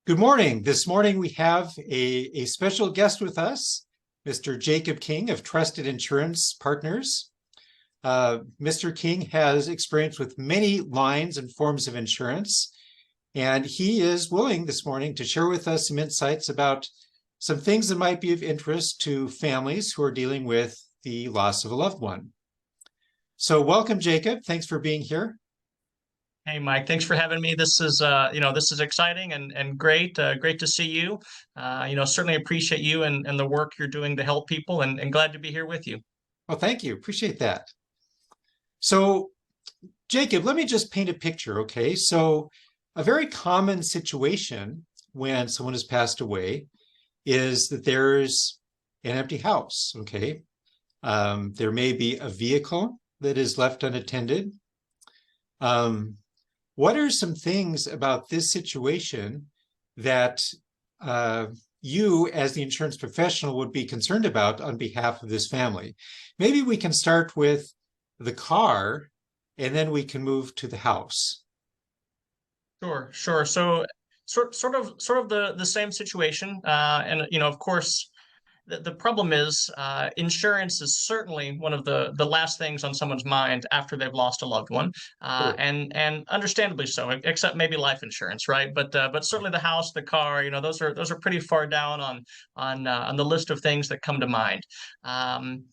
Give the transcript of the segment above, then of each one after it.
Good morning. This morning we have a special guest with us, Mr. Jacob King of Trusted Insurance Partners. Mr. King has experience with many lines and forms of insurance, and he is willing this morning to share with us some insights about some things that might be of interest to families who are dealing with the loss of a loved one. So welcome, Jacob. Thanks for being here. Hey Mike, thanks for having me. This is exciting and great. Great to see you. Certainly appreciate you and the work you're doing to help people and glad to be here with you. Well, thank you. Appreciate that. So, Jacob, let me just paint a picture, okay? So, a very common situation when someone has passed away is that there's an empty house, okay? There may be a vehicle that is left unattended. Um, what are some things about this situation that you, as the insurance professional, would be concerned about on behalf of this family? Maybe we can start with the car, and then we can move to the house. Sure. So sort of the same situation. Of course, the problem is insurance is certainly one of the last things on someone's mind after they've lost a loved one, Sure. and understandably so, except maybe life insurance, right? But certainly the house, the car, those are pretty far down on the list of things that come to mind. And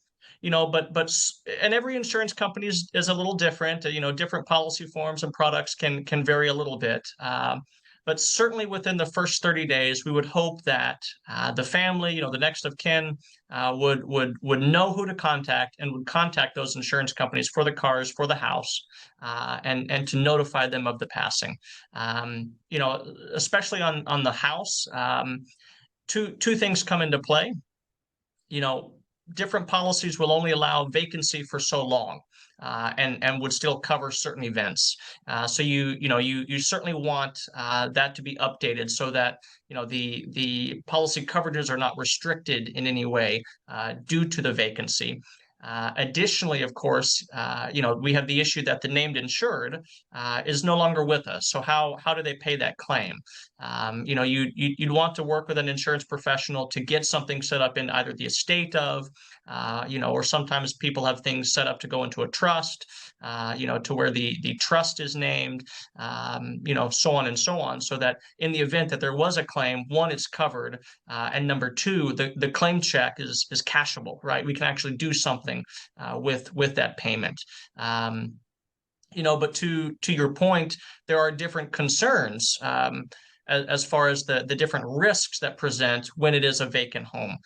every insurance company is a little different. Different policy forms and products can vary a little bit. But certainly within the first 30 days, we would hope that the family, the next of kin, would know who to contact and would contact those insurance companies for the cars, for the house, and to notify them of the passing. Especially on the house, two things come into play. You know, Different policies will only allow vacancy for so long. And would still cover certain events. So you certainly want that to be updated so that the policy coverages are not restricted in any way due to the vacancy. Additionally, of course, we have the issue that the named insured is no longer with us. So how do they pay that claim? You'd want to work with an insurance professional to get something set up in either the estate of, or sometimes people have things set up to go into a trust, to where the trust is named, so on and so on, so that in the event that there was a claim, one, it's covered, and number two, the claim check is cashable, right? We can actually do something with that payment. But to your point, there are different concerns as far as the different risks that present when it is a vacant home.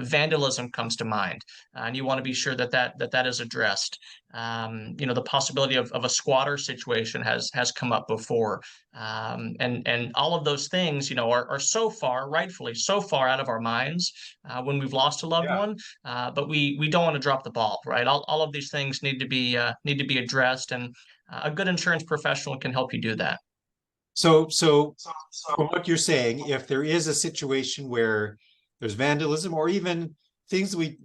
Vandalism comes to mind, and you want to be sure that is addressed. The possibility of a squatter situation has come up before, and all of those things, are so far, rightfully, so far out of our minds when we've lost a loved Yeah. one. But we don't want to drop the ball, right? All of these things need to be addressed, and a good insurance professional can help you do that. So from what you're saying, if there is a situation where there's vandalism or even things we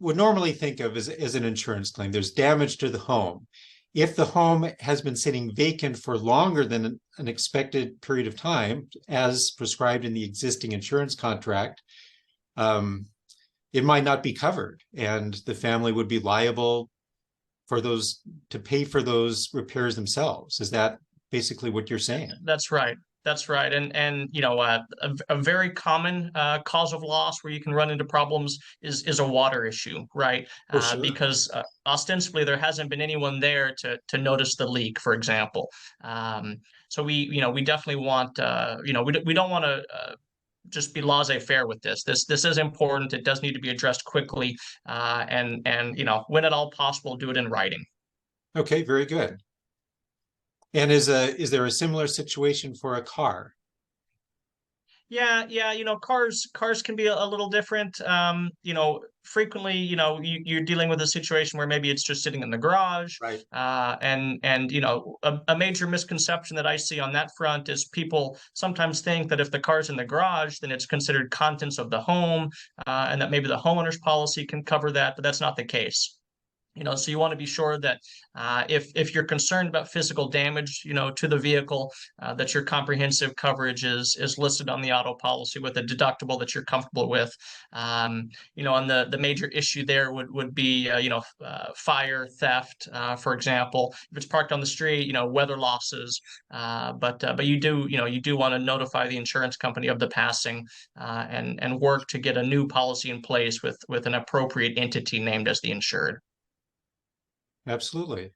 would normally think of as an insurance claim, there's damage to the home. If the home has been sitting vacant for longer than an expected period of time, as prescribed in the existing insurance contract, it might not be covered, and the family would be liable for those to pay for those repairs themselves. Is that basically what you're saying? That's right. That's right. A very common cause of loss where you can run into problems is a water issue, right? For sure. Because ostensibly there hasn't been anyone there to notice the leak, for example. So we definitely want, we don't want to just be laissez-faire with this. This is important. It does need to be addressed quickly, and when at all possible, do it in writing. Okay, very good. And is there a similar situation for a car? Yeah. Cars can be a little different. Frequently, you're dealing with a situation where maybe it's just sitting in the garage. Right. A major misconception that I see on that front is people sometimes think that if the car's in the garage, then it's considered contents of the home, and that maybe the homeowner's policy can cover that, but that's not the case. So you want to be sure that if you're concerned about physical damage, to the vehicle, that your comprehensive coverage is listed on the auto policy with a deductible that you're comfortable with. And the major issue there would be fire, theft, for example. If it's parked on the street, weather losses. But you do want to notify the insurance company of the passing, and work to get a new policy in place with an appropriate entity named as the insured. Absolutely.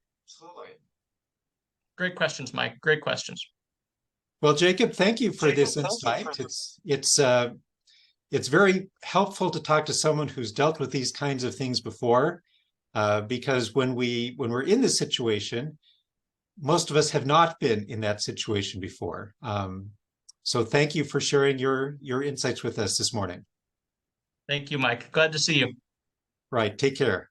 Great questions, Mike. Great questions. Well, Jacob, thank you for this insight. It's very helpful to talk to someone who's dealt with these kinds of things before, because when we're in this situation, most of us have not been in that situation before. So thank you for sharing your insights with us this morning. Thank you, Mike. Glad to see you. Right. Take care.